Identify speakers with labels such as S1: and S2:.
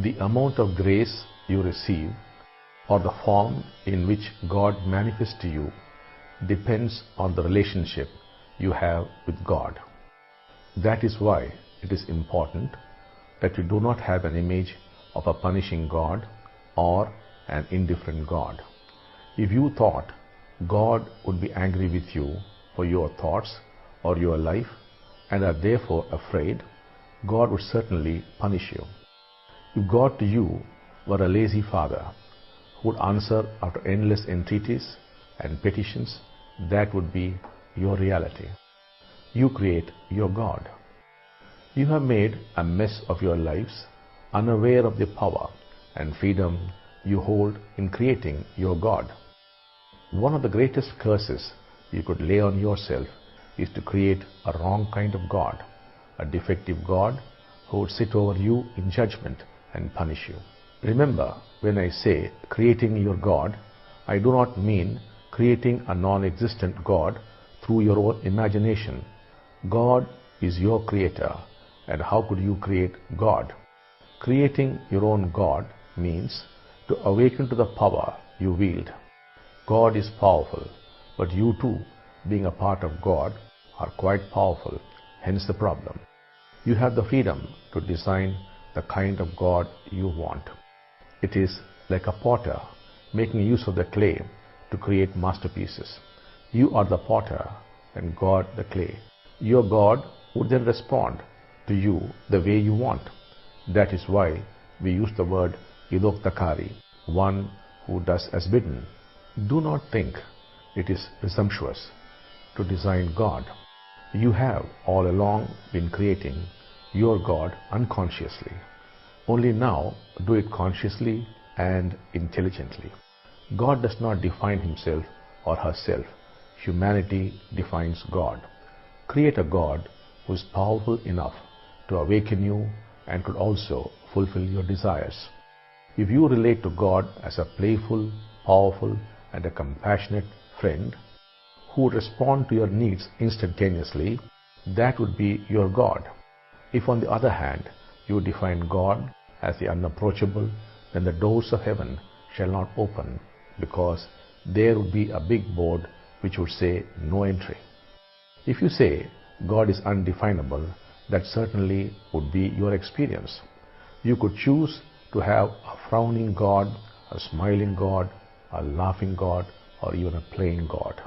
S1: The amount of grace you receive or the form in which God manifests to you depends on the relationship you have with God. That is why it is important that you do not have an image of a punishing God or an indifferent God. If you thought God would be angry with you for your thoughts or your life and are therefore afraid, God would certainly punish you. If God to you were a lazy father who would answer after endless entreaties and petitions, that would be your reality. You create your God. You have made a mess of your lives, unaware of the power and freedom you hold in creating your God. One of the greatest curses you could lay on yourself is to create a wrong kind of God, a defective God who would sit over you in judgment and punish you. Remember, when I say creating your God, I do not mean creating a non-existent God through your own imagination. God is your creator, and how could you create God? Creating your own God means to awaken to the power you wield. God is powerful, but you too, being a part of God, are quite powerful, hence the problem. You have the freedom to design the kind of God you want. It is like a potter making use of the clay to create masterpieces. You are the potter and God the clay. Your God would then respond to you the way you want. That is why we use the word idoktakari, one who does as bidden. Do not think it is presumptuous to design God. You have all along been creating your God unconsciously. Only now do it consciously and intelligently. God does not define himself or herself. Humanity defines God. Create a God who is powerful enough to awaken you and could also fulfill your desires. If you relate to God as a playful, powerful, and a compassionate friend who would respond to your needs instantaneously, that would be your God. If on the other hand you define God as the unapproachable, then the doors of heaven shall not open, because there would be a big board which would say no entry. If you say God is undefinable, that certainly would be your experience. You could choose to have a frowning God, a smiling God, a laughing God, or even a plain God.